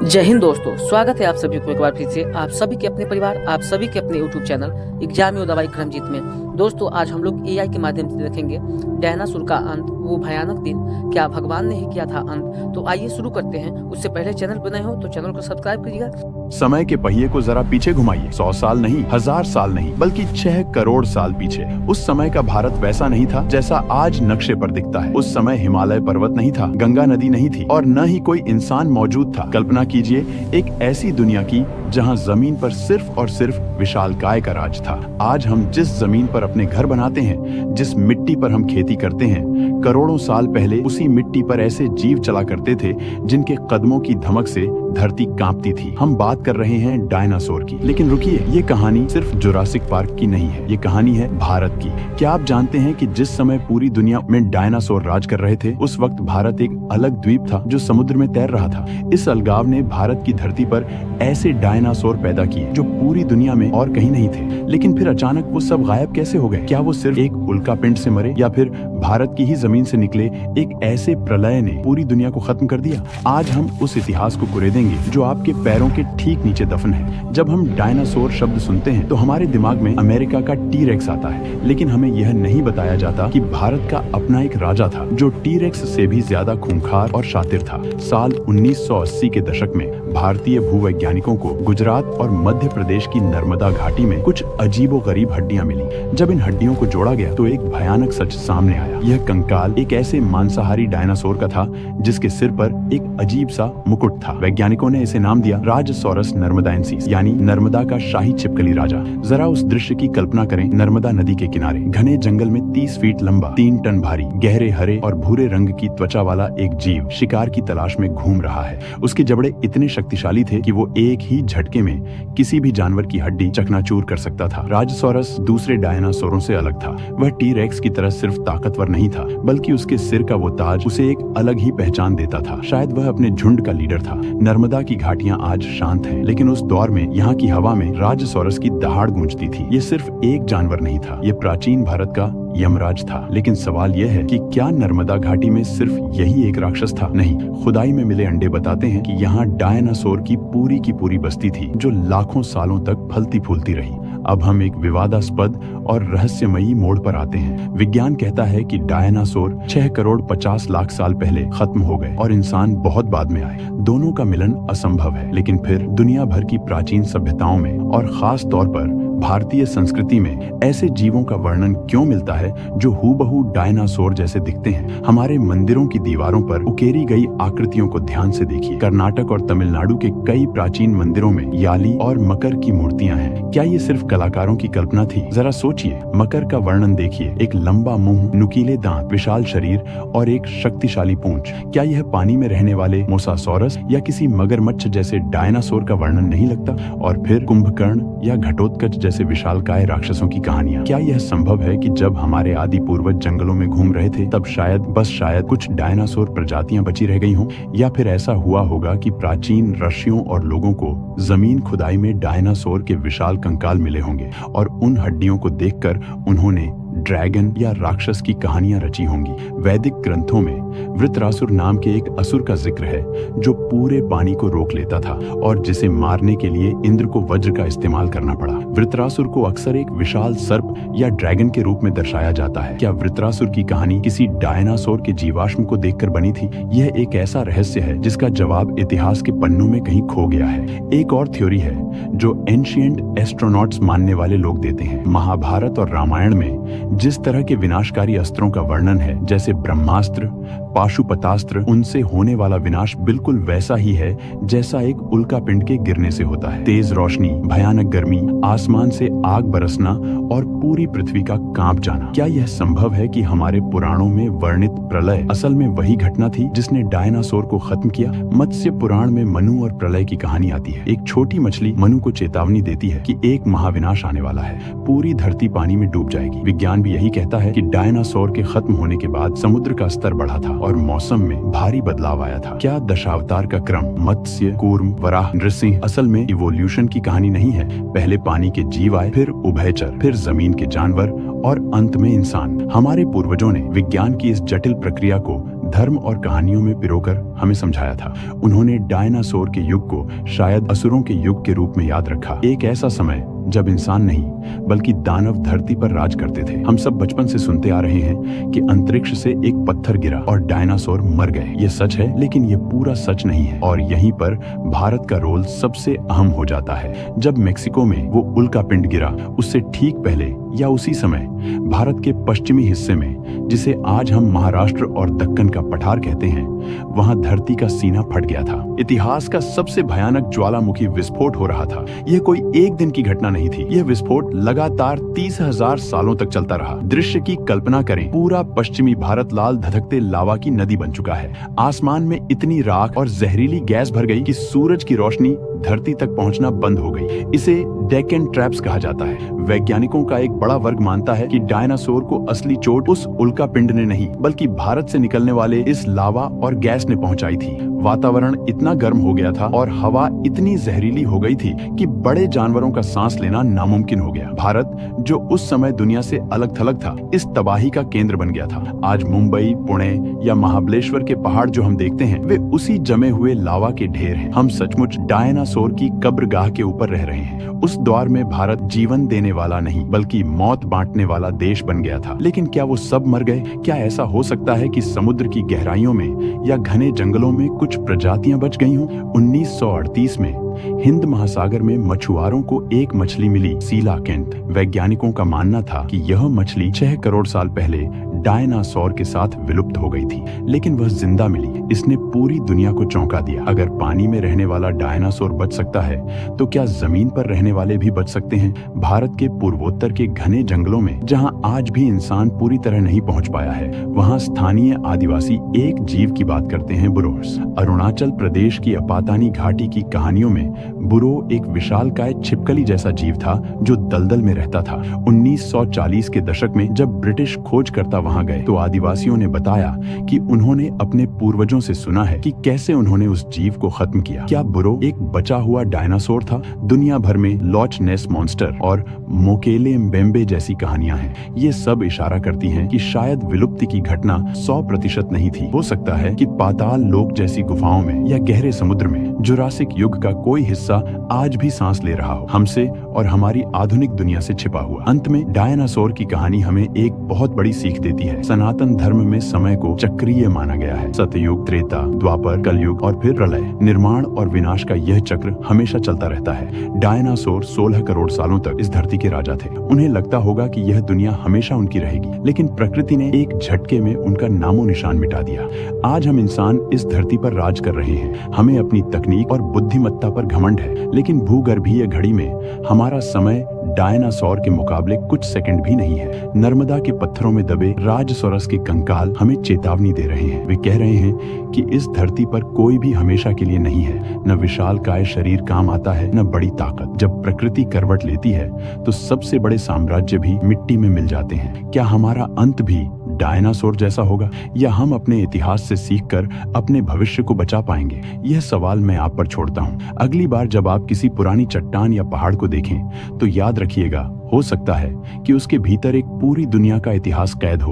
जय हिंद दोस्तों, स्वागत है आप सभी को एक बार फिर से आप सभी के अपने परिवार, आप सभी के अपने यूट्यूब चैनल एग्जाम में दवाई क्रमजीत में। दोस्तों, आज हम लोग एआई के माध्यम से देखेंगे डायनासोर का अंत, वो भयानक दिन, क्या भगवान ने ही किया था अंत। तो आइए शुरू करते हैं। उससे पहले चैनल पर नए हो तो चैनल को सब्सक्राइब करिएगा। समय के पहिए को जरा पीछे घुमाइए। 100 साल नहीं, 1000 साल नहीं, बल्कि 6 करोड़ साल पीछे। उस समय का भारत वैसा नहीं था जैसा आज नक्शे पर दिखता है। उस समय हिमालय पर्वत नहीं था, गंगा नदी नहीं थी और न ही कोई इंसान मौजूद था। कल्पना कीजिए एक ऐसी दुनिया की जहां जमीन पर सिर्फ और सिर्फ विशालकाय का राज था। आज हम जिस जमीन पर अपने घर बनाते हैं, जिस मिट्टी पर हम खेती करते हैं, करोड़ों साल पहले उसी मिट्टी पर ऐसे जीव चला करते थे जिनके कदमों की धमक से धरती कांपती थी। हम बात कर रहे हैं डायनासोर की। लेकिन रुकिए, ये कहानी सिर्फ जुरासिक पार्क की नहीं है, ये कहानी है भारत की। क्या आप जानते हैं कि जिस समय पूरी दुनिया में डायनासोर राज कर रहे थे, उस वक्त भारत एक अलग द्वीप था जो समुद्र में तैर रहा था। इस अलगाव ने भारत की धरती पर ऐसे डायनासोर पैदा किए जो पूरी दुनिया में और कहीं नहीं थे। लेकिन फिर अचानक वो सब गायब कैसे हो गए? क्या वो सिर्फ एक उल्कापिंड से मरे या फिर भारत की ही जमीन से निकले एक ऐसे प्रलय ने पूरी दुनिया को खत्म कर दिया? आज हम उस इतिहास को कुरेदेंगे जो आपके पैरों के ठीक नीचे दफन है। जब हम डायनासोर शब्द सुनते हैं तो हमारे दिमाग में अमेरिका का टी-रेक्स आता है, लेकिन हमें यह नहीं बताया जाता कि भारत का अपना एक राजा था जो टी-रेक्स से भी ज्यादा खूंखार और शातिर था। साल 1980 के दशक में भारतीय भूवैज्ञानिकों को गुजरात और मध्य प्रदेश की नर्मदा घाटी में कुछ अजीबोगरीब हड्डियां मिली। जब इन हड्डियों को जोड़ा गया तो एक भयानक सच सामने आया। यह कंकाल एक ऐसे मांसाहारी डायनासोर का था जिसके सिर पर एक अजीब सा मुकुट था। वैज्ञानिकों ने इसे नाम दिया राजसोरस नर्मदाएंसिस, यानी नर्मदा का शाही छिपकली राजा। जरा उस दृश्य की कल्पना करें। नर्मदा नदी के किनारे घने जंगल में 30 फीट लंबा, 3 टन भारी, गहरे हरे और भूरे रंग की त्वचा वाला एक जीव शिकार की तलाश में घूम रहा है। उसके जबड़े इतने शक्तिशाली थे कि वो एक ही झटके में किसी भी जानवर की हड्डी चकनाचूर कर सकता था। राजसोरस दूसरे डायनासोरों से अलग था। वह टी-रेक्स की तरह सिर्फ ताकतवर नहीं था, बल्कि उसके सिर का वो ताज उसे एक अलग ही पहचान देता था। शायद वह अपने झुंड का लीडर था। नर्मदा की घाटियां आज शांत हैं, लेकिन उस दौर में यहाँ की हवा में राजसोरस की दहाड़ गूंजती थी। ये सिर्फ एक जानवर नहीं था, ये प्राचीन भारत का यमराज था। लेकिन सवाल यह है कि क्या नर्मदा घाटी में सिर्फ यही एक राक्षस था? नहीं, खुदाई में मिले अंडे बताते हैं कि यहाँ डायनासोर की पूरी बस्ती थी जो लाखों सालों तक फलती फूलती रही। अब हम एक विवादास्पद और रहस्यमयी मोड़ पर आते हैं। विज्ञान कहता है कि डायनासोर 6 करोड़ 50 लाख साल पहले खत्म हो गए और इंसान बहुत बाद में आए। दोनों का मिलन असंभव है। लेकिन फिर दुनिया भर की प्राचीन सभ्यताओं में और खास तौर पर भारतीय संस्कृति में ऐसे जीवों का वर्णन क्यों मिलता है जो हूबहू डायनासोर जैसे दिखते हैं? हमारे मंदिरों की दीवारों पर उकेरी गई आकृतियों को ध्यान से देखिए। कर्नाटक और तमिलनाडु के कई प्राचीन मंदिरों में याली और मकर की मूर्तियां हैं। क्या ये सिर्फ कलाकारों की कल्पना थी? जरा सोचिए, मकर का वर्णन देखिए। एक लंबा मुंह, नुकीले दांत, विशाल शरीर और एक शक्तिशाली पूंछ। क्या यह पानी में रहने वाले मोसासौरस या किसी मगरमच्छ जैसे डायनासोर का वर्णन नहीं लगता? और फिर कुंभकर्ण या घटोत्कच जैसे विशालकाय राक्षसों की कहानियां। क्या यह संभव है कि जब हमारे आदि पूर्वज जंगलों में घूम रहे थे तब शायद कुछ डायनासोर प्रजातियां बची रह गई हों? या फिर ऐसा हुआ होगा कि प्राचीन ऋषियों और लोगों को जमीन खुदाई में डायनासोर के विशाल कंकाल मिले होंगे और उन हड्डियों को देखकर उन्होंने ड्रैगन या राक्षस की कहानियां रची होंगी। वैदिक ग्रंथों में वृत्रासुर नाम के एक असुर का जिक्र है जो पूरे पानी को रोक लेता था और जिसे मारने के लिए इंद्र को वज्र का इस्तेमाल करना पड़ा। वृत्रासुर को अक्सर एक विशाल सर्प या ड्रैगन के रूप में दर्शाया जाता है। क्या वृत्रासुर की कहानी किसी डायनासोर के जीवाश्म को देखकर बनी थी? यह एक ऐसा रहस्य है जिसका जवाब इतिहास के पन्नों में कहीं खो गया है। एक और थ्योरी है जो एंशिएंट एस्ट्रोनॉट्स मानने वाले लोग देते हैं। महाभारत और रामायण में जिस तरह के विनाशकारी अस्त्रों का वर्णन है, जैसे ब्रह्मास्त्र, पाशुपतास्त्र, उनसे होने वाला विनाश बिल्कुल वैसा ही है जैसा एक उल्कापिंड के गिरने से होता है। तेज रोशनी, भयानक गर्मी, आसमान से आग बरसना और पूरी पृथ्वी का कांप जाना। क्या यह संभव है कि हमारे पुराणों में वर्णित प्रलय असल में वही घटना थी जिसने डायनासोर को खत्म किया? मत्स्य पुराण में मनु और प्रलय की कहानी आती है। एक छोटी मछली मनु को चेतावनी देती है कि एक महाविनाश आने वाला है, पूरी धरती पानी में डूब जाएगी। विज्ञान भी यही कहता है कि डायनासोर के खत्म होने के बाद समुद्र का स्तर बढ़ा था और मौसम में भारी बदलाव आया था। क्या दशावतार का क्रम मत्स्य, कूर्म, वराह, नृसिंह असल में इवोल्यूशन की कहानी नहीं है? पहले पानी के जीव आए, फिर उभयचर, फिर जमीन के जानवर और अंत में इंसान। हमारे पूर्वजों ने विज्ञान की इस जटिल प्रक्रिया को धर्म और कहानियों में पिरोकर हमें समझाया था। उन्होंने डायनासोर के युग को शायद असुरों के युग के रूप में याद रखा, एक ऐसा समय जब इंसान नहीं बल्कि दानव धरती पर राज करते थे। हम सब बचपन से सुनते आ रहे हैं कि अंतरिक्ष से एक पत्थर गिरा और डायनासोर मर गए। ये सच है, लेकिन ये पूरा सच नहीं है। और यहीं पर भारत का रोल सबसे अहम हो जाता है। जब मेक्सिको में वो उल्का पिंड गिरा, उससे ठीक पहले या उसी समय भारत के पश्चिमी हिस्से में, जिसे आज हम महाराष्ट्र और दक्कन का पठार कहते हैं, वहां धरती का सीना फट गया था। इतिहास का सबसे भयानक ज्वालामुखी विस्फोट हो रहा था। यह कोई एक दिन की घटना नहीं थी। यह विस्फोट लगातार 30,000 सालों तक चलता रहा। दृश्य की कल्पना करें, पूरा पश्चिमी भारत लाल धधकते लावा की नदी बन चुका है। आसमान में इतनी राख और जहरीली गैस भर गई कि सूरज की रोशनी धरती तक पहुंचना बंद हो गई। इसे डेक्कन ट्रैप्स कहा जाता है। वैज्ञानिकों का एक बड़ा वर्ग मानता है कि डायनासोर को असली चोट उस उल्का पिंड ने नहीं बल्कि भारत से निकलने वाले इस लावा और गैस ने पहुंचाई थी। वातावरण इतना गर्म हो गया था और हवा इतनी जहरीली हो गई थी कि बड़े जानवरों का सांस लेना नामुमकिन हो गया। भारत, जो उस समय दुनिया से अलग थलग था, इस तबाही का केंद्र बन गया था। आज मुंबई, पुणे या महाबलेश्वर के पहाड़ जो हम देखते हैं, वे उसी जमे हुए लावा के ढेर हैं। हम सचमुच डायनासोर की कब्रगाह के ऊपर रह रहे हैं। उस दौर में भारत जीवन देने वाला नहीं बल्कि मौत बांटने वाला देश बन गया था। लेकिन क्या वो सब मर गए? क्या ऐसा हो सकता है कि समुद्र की गहराइयों में या घने जंगलों में कुछ प्रजातियां बच गई हों? 1938 में हिंद महासागर में मछुआरों को एक मछली मिली, सीलाकेंट। वैज्ञानिकों का मानना था कि यह मछली 6 करोड़ साल पहले डायनासोर के साथ विलुप्त हो गई थी, लेकिन वह जिंदा मिली। इसने पूरी दुनिया को चौंका दिया। अगर पानी में रहने वाला डायनासोर बच सकता है, तो क्या जमीन पर रहने वाले भी बच सकते हैं? भारत के पूर्वोत्तर के घने जंगलों में, जहां आज भी इंसान पूरी तरह नहीं पहुंच पाया है, वहां स्थानीय आदिवासी एक जीव की बात करते हैं, बुरोस। अरुणाचल प्रदेश की अपातानी घाटी की कहानियों में बुरो एक विशालकाय छिपकली जैसा जीव था जो दलदल में रहता था। 1940 के दशक में जब ब्रिटिश खोजकर्ता वहां गए, तो आदिवासियों ने बताया कि उन्होंने अपने पूर्वजों से सुना है कि कैसे उन्होंने उस जीव को खत्म किया। क्या बुरो एक बचा हुआ डायनासोर था? दुनिया भर में लॉच नेस मॉन्स्टर और मोकेले म्बेम्बे जैसी कहानियां हैं। ये सब इशारा करती हैं कि शायद विलुप्ति की घटना 100% नहीं थी। हो सकता है कि पाताल लोक जैसी गुफाओं में या गहरे समुद्र में जुरासिक युग का कोई हिस्सा आज भी सांस ले रहा हो, हमसे और हमारी आधुनिक दुनिया से छिपा हुआ। अंत में डायनासोर की कहानी हमें एक बहुत बड़ी सीख देती है। सनातन धर्म में समय को चक्रीय माना गया है। सतयुग, त्रेता, द्वापर, कलयुग और फिर प्रलय। निर्माण और विनाश का यह चक्र हमेशा चलता रहता है। डायनासोर 16 करोड़ सालों तक इस धरती के राजा थे। उन्हें लगता होगा कि यह दुनिया हमेशा उनकी रहेगी, लेकिन प्रकृति ने एक झटके में उनका नामो निशान मिटा दिया। आज हम इंसान इस धरती पर राज कर रहे हैं। हमें अपनी तकनीक और बुद्धिमत्ता पर घमंड है, लेकिन भूगर्भीय घड़ी में हमारा समय डायनासोर के मुकाबले कुछ सेकंड भी नहीं है। नर्मदा के पत्थरों में दबे राजसोरस के कंकाल हमें चेतावनी दे रहे हैं। वे कह रहे हैं कि इस धरती पर कोई भी हमेशा के लिए नहीं है। न विशालकाय शरीर काम आता है, न बड़ी ताकत। जब प्रकृति करवट लेती है, तो सबसे बड़े साम्राज्य भी मिट्टी में मिल जाते हैं। क्या हमारा अंत भी डायनासोर जैसा होगा, या हम अपने इतिहास से सीखकर अपने भविष्य को बचा पाएंगे? यह सवाल मैं आप पर छोड़ता हूं। अगली बार जब आप किसी पुरानी चट्टान या पहाड़ को देखें, तो याद रखिएगा, हो सकता है कि उसके भीतर एक पूरी दुनिया का इतिहास कैद हो।